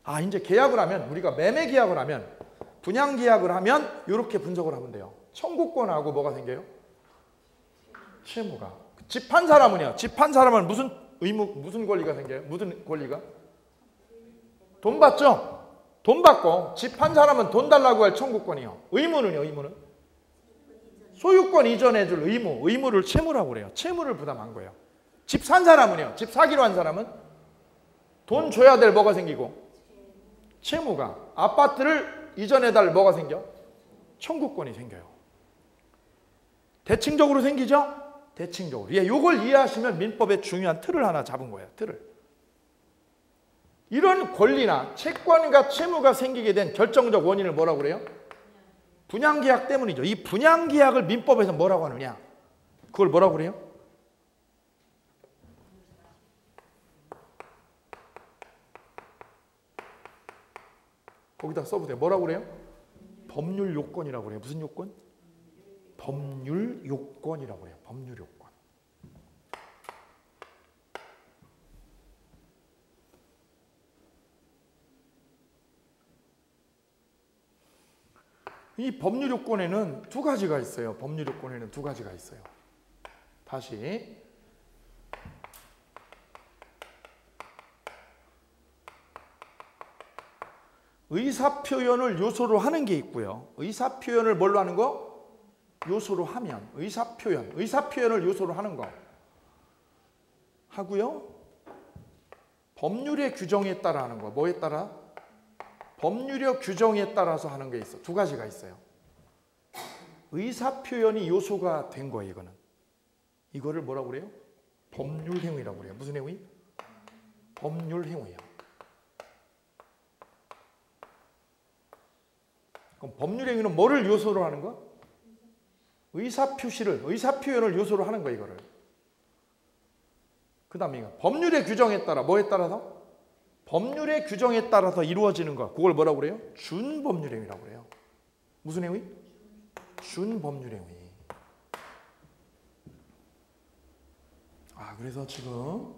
아, 이제 계약을 하면, 우리가 매매계약을 하면, 분양계약을 하면 이렇게 분석을 하면 돼요. 청구권하고 뭐가 생겨요? 채무가. 집 판 사람은요. 집 판 사람은 무슨 권리가 생겨요? 무슨 권리가? 돈 받죠? 돈 받고 집 판 사람은 돈 달라고 할 청구권이요. 의무는? 소유권 이전해 줄 의무를 채무라고 그래요. 채무를 부담한 거예요. 집 산 사람은요. 집 사기로 한 사람은 돈 줘야 될 뭐가 생기고 채무가. 아파트를 이전해 달 뭐가 생겨? 청구권이 생겨요. 대칭적으로 생기죠? 대칭적으로. 예, 요걸 이해하시면 민법의 중요한 틀을 하나 잡은 거예요. 틀을. 이런 권리나 채권과 채무가 생기게 된 결정적 원인을 뭐라고 그래요? 분양계약 때문이죠. 이 분양계약을 민법에서 뭐라고 하느냐? 그걸 뭐라고 그래요? 거기다 써보세요. 뭐라고 그래요? 법률 요건이라고 그래요. 무슨 요건? 법률 요건이라고 해요. 법률 요건. 이 법률 요건에는 두 가지가 있어요. 법률 요건에는 두 가지가 있어요. 다시. 의사표현을 요소로 하는 게 있고요. 의사표현을 뭘로 하는 거? 요소로 하면. 의사표현을 요소로 하는 거 하고요. 법률의 규정에 따라 하는 거. 뭐에 따라? 법률의 규정에 따라서 하는 게 있어. 두 가지가 있어요. 의사표현이 요소가 된 거예요. 이거를 뭐라고 그래요? 법률행위라고 그래요. 무슨 행위? 법률행위야. 그럼 법률행위는 뭐를 요소로 하는 거? 의사표현을 요소로 하는 거예요. 이거를. 그 다음에 법률의 규정에 따라 뭐에 따라서? 법률의 규정에 따라서 이루어지는 것. 그걸 뭐라고 그래요? 준법률행위라고 그래요. 무슨 행위? 준법률행위. 그래서 지금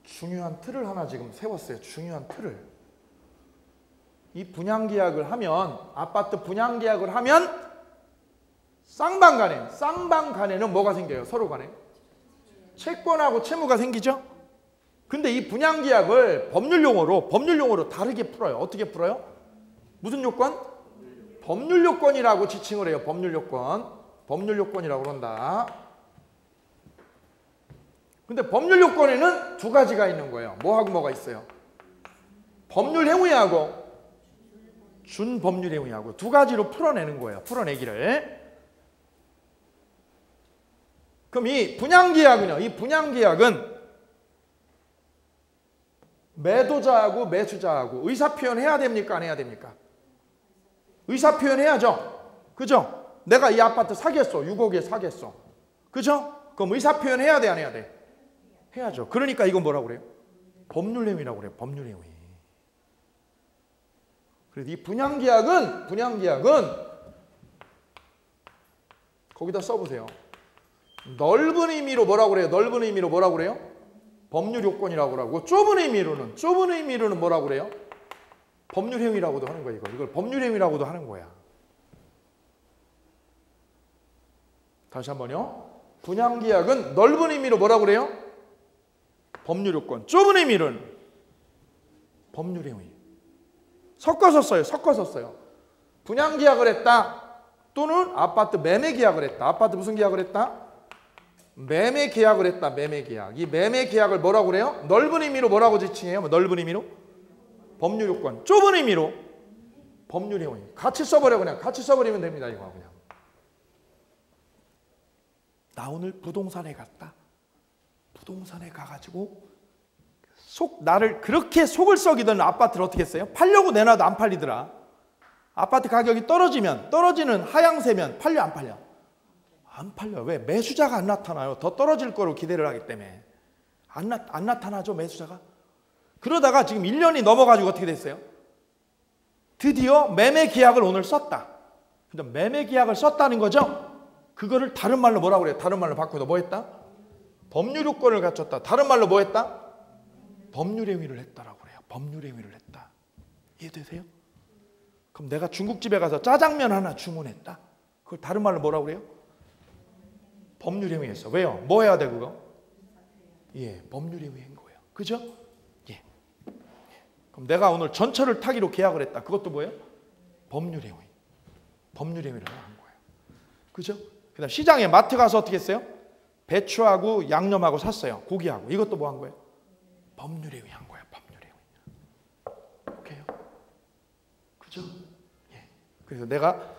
중요한 틀을 하나 지금 세웠어요. 중요한 틀을. 이 분양계약을 하면, 아파트 분양계약을 하면 쌍방간에는 뭐가 생겨요? 서로 간에 채권하고 채무가 생기죠? 근데 이 분양계약을 법률용어로 다르게 풀어요. 어떻게 풀어요? 무슨 요건? 법률요건이라고 지칭을 해요. 법률요건이라고 그런다. 근데 법률요건에는 두 가지가 있는 거예요. 뭐하고 뭐가 있어요? 법률행위하고 준법률행위하고 두 가지로 풀어내는 거예요. 풀어내기를. 그럼 이 분양계약은 매도자하고 매수자하고 의사표현 해야 됩니까? 안 해야 됩니까? 의사표현 해야죠. 그죠? 내가 이 아파트 사겠어. 6억에 사겠어. 그죠? 그럼 의사표현 해야 돼? 안 해야 돼? 해야죠. 그러니까 이건 뭐라고 그래요? 법률행위라고 그래요. 법률행위. 그래서 이 분양계약은 거기다 써보세요. 넓은 의미로 뭐라고 그래요? 넓은 의미로 뭐라고 그래요? 법률 요건이라고 그러고 좁은 의미로는 뭐라고 그래요? 법률 행위라고도 하는 거예요. 이걸 법률 행위라고도 하는 거야. 다시 한번요. 분양계약은 넓은 의미로 뭐라고 그래요? 법률 요건. 좁은 의미는 법률 행위. 섞어서 써요. 분양계약을 했다. 또는 아파트 매매계약을 했다. 아파트 무슨 계약을 했다? 매매계약을 했다. 매매계약. 이 매매계약을 뭐라고 그래요? 넓은 의미로 뭐라고 지칭해요? 넓은 의미로? 법률 요건. 좁은 의미로 법률 행위. 같이 써버려. 그냥 같이 써버리면 됩니다. 이거 그냥. 나 오늘 부동산에 갔다. 부동산에 가가지고 나를 그렇게 속을 썩이던 아파트를 어떻게 했어요? 팔려고 내놔도 안 팔리더라. 아파트 가격이 떨어지는 하향세면 팔려 안 팔려? 안 팔려. 왜? 매수자가 안 나타나요. 더 떨어질 거로 기대를 하기 때문에. 안 나타나죠, 매수자가. 그러다가 지금 1년이 넘어가지고 어떻게 됐어요? 드디어 매매 계약을 오늘 썼다. 근데 매매 계약을 썼다는 거죠? 그거를 다른 말로 뭐라고 그래요? 다른 말로 바꿔서 뭐 했다? 법률 요건을 갖췄다. 다른 말로 뭐 했다? 법률 행위를 했다라고 그래요. 법률 행위를 했다. 이해되세요? 그럼 내가 중국집에 가서 짜장면 하나 주문했다. 그걸 다른 말로 뭐라고 그래요? 법률 행위했어. 왜요? 뭐 해야 돼 그거? 예, 법률 행위한 거예요. 그죠? 예. 그럼 내가 오늘 전철을 타기로 계약을 했다. 그것도 뭐예요? 법률 행위. 법률 행위를 한 거예요. 그죠? 그다음 시장에 마트 가서 어떻게 했어요? 배추하고 양념하고 샀어요. 고기하고. 이것도 뭐 한 거예요? 법률 행위 한 거예요. 법률 행위. 오케이요? 그죠? 예. 그래서 내가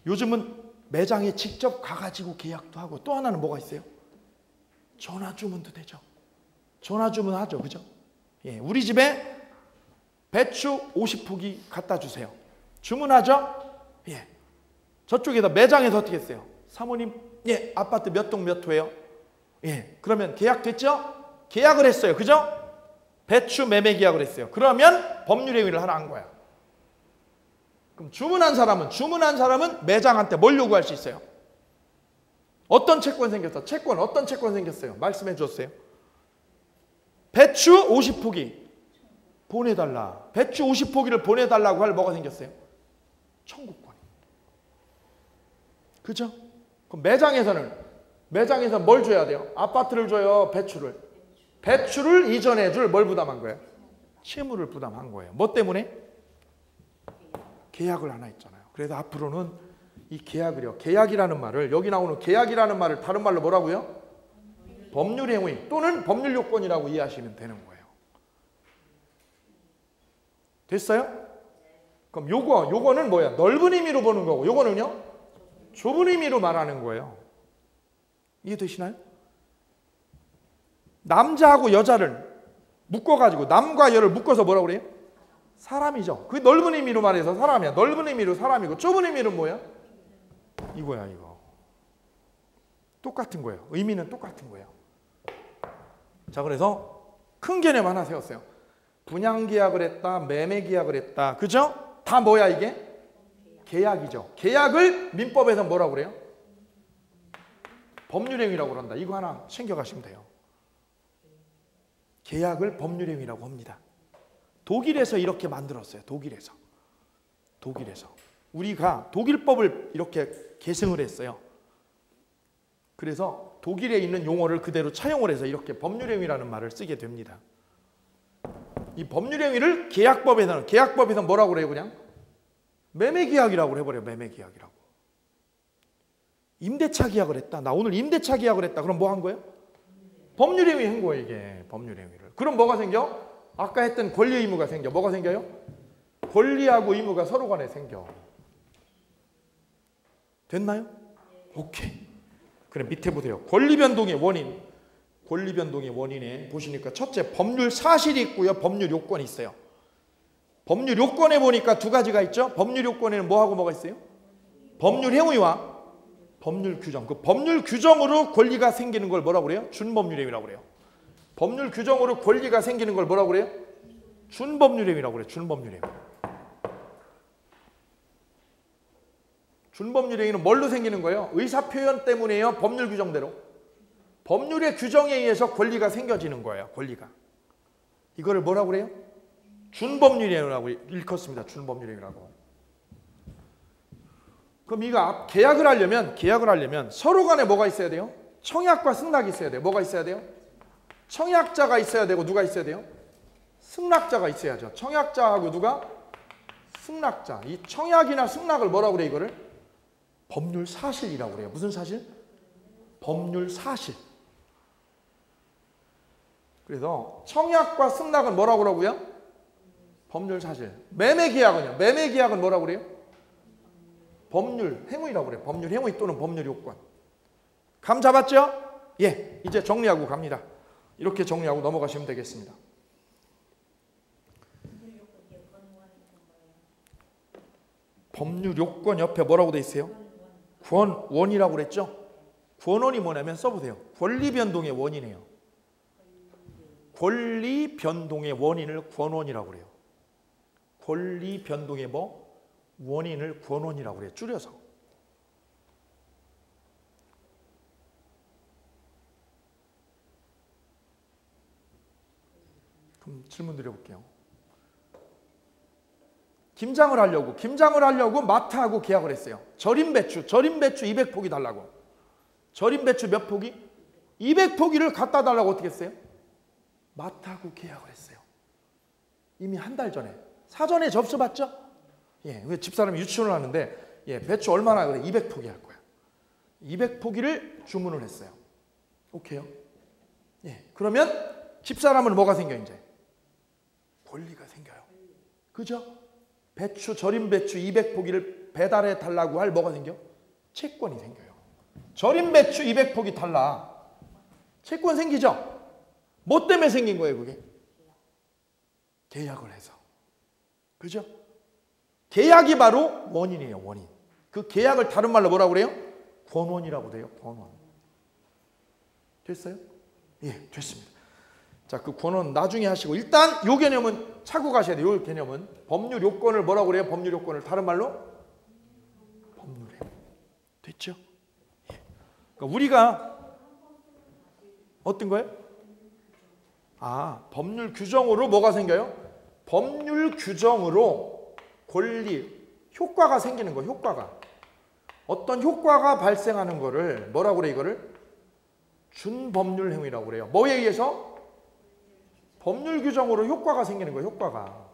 요즘은 매장에 직접 가가지고 계약도 하고 또 하나는 뭐가 있어요? 전화 주문도 되죠. 전화 주문하죠. 그죠? 예. 우리 집에 배추 50포기 갖다 주세요. 주문하죠? 예. 저쪽에다 매장에서 어떻게 했어요? 사모님, 예, 아파트 몇 동 몇 호예요? 예. 그러면 계약됐죠? 계약을 했어요. 그죠? 배추 매매 계약을 했어요. 그러면 법률 행위를 하나 한 거야. 그럼 주문한 사람은 매장한테 뭘 요구할 수 있어요? 어떤 채권 생겼어? 어떤 채권 생겼어요? 말씀해 주셨어요. 배추 50포기 보내달라. 배추 50포기를 보내달라고 할 뭐가 생겼어요? 청구권이. 그죠? 그럼 매장에서 뭘 줘야 돼요? 아파트를 줘요? 배추를 이전해 줄 뭘 부담한 거예요? 채무를 부담한 거예요. 뭐 때문에? 계약을 하나 했잖아요. 그래서 앞으로는 이 계약이라는 말을, 여기 나오는 계약이라는 말을 다른 말로 뭐라고요? 법률 행위 또는 법률 요건이라고 이해하시면 되는 거예요. 됐어요? 그럼 요거는 뭐야? 넓은 의미로 보는 거고, 요거는요? 좁은 의미로 말하는 거예요. 이해되시나요? 남자하고 여자를 묶어가지고, 남과 여를 묶어서 뭐라고 그래요? 사람이죠. 그 넓은 의미로 말해서 사람이야. 넓은 의미로 사람이고, 좁은 의미는 뭐야? 이거야, 이거. 똑같은 거예요. 의미는 똑같은 거예요. 자, 그래서 큰 개념 하나 세웠어요. 분양계약을 했다, 매매계약을 했다. 그죠? 다 뭐야, 이게? 계약이죠. 계약을 민법에서 뭐라고 그래요? 법률행위라고 그런다. 이거 하나 챙겨가시면 돼요. 계약을 법률행위라고 합니다. 독일에서 이렇게 만들었어요. 독일에서. 우리가 독일법을 이렇게 계승을 했어요. 그래서 독일에 있는 용어를 그대로 차용을 해서 이렇게 법률행위라는 말을 쓰게 됩니다. 이 법률행위를 계약법에서는 뭐라고 그래요? 그냥 매매계약이라고 해버려요. 매매계약이라고. 임대차 계약을 했다. 나 오늘 임대차 계약을 했다. 그럼 뭐 한 거예요? 법률행위 한 거예요. 이게 법률행위를. 그럼 뭐가 생겨? 아까 했던 권리 의무가 생겨. 뭐가 생겨요? 권리하고 의무가 서로 간에 생겨. 됐나요? 오케이. 그럼 밑에 보세요. 권리 변동의 원인에 보시니까 첫째 법률 사실이 있고요. 법률 요건이 있어요. 법률 요건에 보니까 두 가지가 있죠. 법률 요건에는 뭐하고 뭐가 있어요? 법률 행위와 법률 규정. 그 법률 규정으로 권리가 생기는 걸 뭐라고 그래요? 준법률행위라고 그래요. 법률 규정으로 권리가 생기는 걸 뭐라고 그래요? 준법률행위라고 그래요. 준법률행위. 준법률행위는 뭘로 생기는 거예요? 의사표현 때문에요? 법률 규정대로? 법률의 규정에 의해서 권리가 생겨지는 거예요. 권리가. 이거를 뭐라고 그래요? 준법률행위라고 일컫습니다. 준법률행위라고. 그럼 이거 계약을 하려면 서로 간에 뭐가 있어야 돼요? 청약과 승낙이 있어야 돼요. 뭐가 있어야 돼요? 청약자가 있어야 되고 누가 있어야 돼요? 승낙자가 있어야죠. 청약자하고 누가? 승낙자. 이 청약이나 승낙을 뭐라고 그래 이거를? 법률 사실이라고 그래요. 무슨 사실? 법률 사실. 그래서 청약과 승낙은 뭐라고 그러고요? 법률 사실. 매매 계약은요? 매매 계약은 뭐라고 그래요? 법률 행위라고 그래요. 법률 행위 또는 법률 요건. 감 잡았죠? 예, 이제 정리하고 갑니다. 이렇게 정리하고 넘어가시면 되겠습니다. 법률 요건 옆에 뭐라고 돼 있어요? 권원이라고 그랬죠? 권원이 뭐냐면 써보세요. 권리 변동의 원인이에요. 권리 변동의 원인을 권원이라고 그래요. 권리 변동의 원인을 권원이라고 그래요. 줄여서. 그럼 질문 드려볼게요. 김장을 하려고 마트하고 계약을 했어요. 절임 배추 200포기 달라고. 절임 배추 몇 포기? 200포기를 갖다 달라고 어떻게 했어요? 마트하고 계약을 했어요. 이미 한 달 전에. 사전에 접수 받죠? 예, 집사람이 유치원을 하는데 배추 얼마나 그래? 200포기 할 거야. 200포기를 주문을 했어요. 오케이요? 예, 그러면 집사람은 뭐가 생겨 이제? 권리가 생겨요. 그죠? 절임 배추 200포기를 배달해 달라고 할 뭐가 생겨? 채권이 생겨요. 절임 배추 200포기 달라. 채권 생기죠? 뭐 때문에 생긴 거예요, 그게? 계약을 해서. 그죠? 계약이 바로 원인이에요, 원인. 그 계약을 다른 말로 뭐라고 그래요? 권원이라고 돼요, 권원. 됐어요? 예, 됐습니다. 자, 그 권원 나중에 하시고 일단 요 개념은 차고 가셔야 돼요. 요 개념은 법률 요건을 뭐라고 그래요? 법률 요건을 다른 말로 법률에. 됐죠? 예. 그러니까 우리가 어떤 거예요? 법률 규정으로 뭐가 생겨요? 법률 규정으로 권리, 효과가 생기는 거, 효과가. 어떤 효과가 발생하는 거를 뭐라고 그래 이거를? 준법률 행위라고 그래요. 뭐에 의해서? 법률 규정으로 효과가 생기는 거예요. 효과가.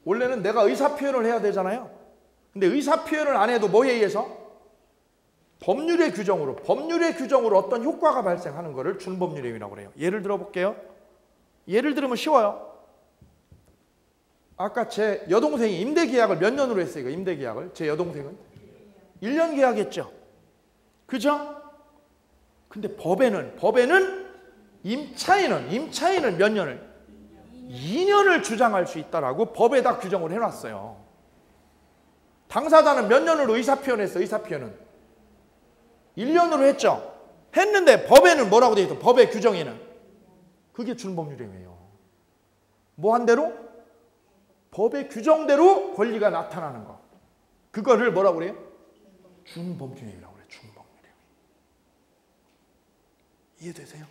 원래는 내가 의사표현을 해야 되잖아요. 근데 의사표현을 안 해도 뭐에 의해서? 법률의 규정으로 어떤 효과가 발생하는 거를 준법률 행위라고 그래요. 예를 들어 볼게요. 예를 들으면 쉬워요. 아까 제 여동생이 임대 계약을 몇 년으로 했어요? 이거 임대 계약을. 제 여동생은 1년 계약했죠. 그죠? 근데 법에는 임차인은 몇 년을? 2년을 주장할 수 있다라고 법에다 규정을 해놨어요. 당사자는 몇 년으로 의사표현했어? 의사표현은 1년으로 했죠. 했는데 법에는 뭐라고 되어 있어? 법의 규정에는 그게 준법률행위예요. 뭐 한 대로? 법의 규정대로 권리가 나타나는 거. 그거를 뭐라고 그래요? 준법률행위라고 그래요. 준법률행위. 이해되세요?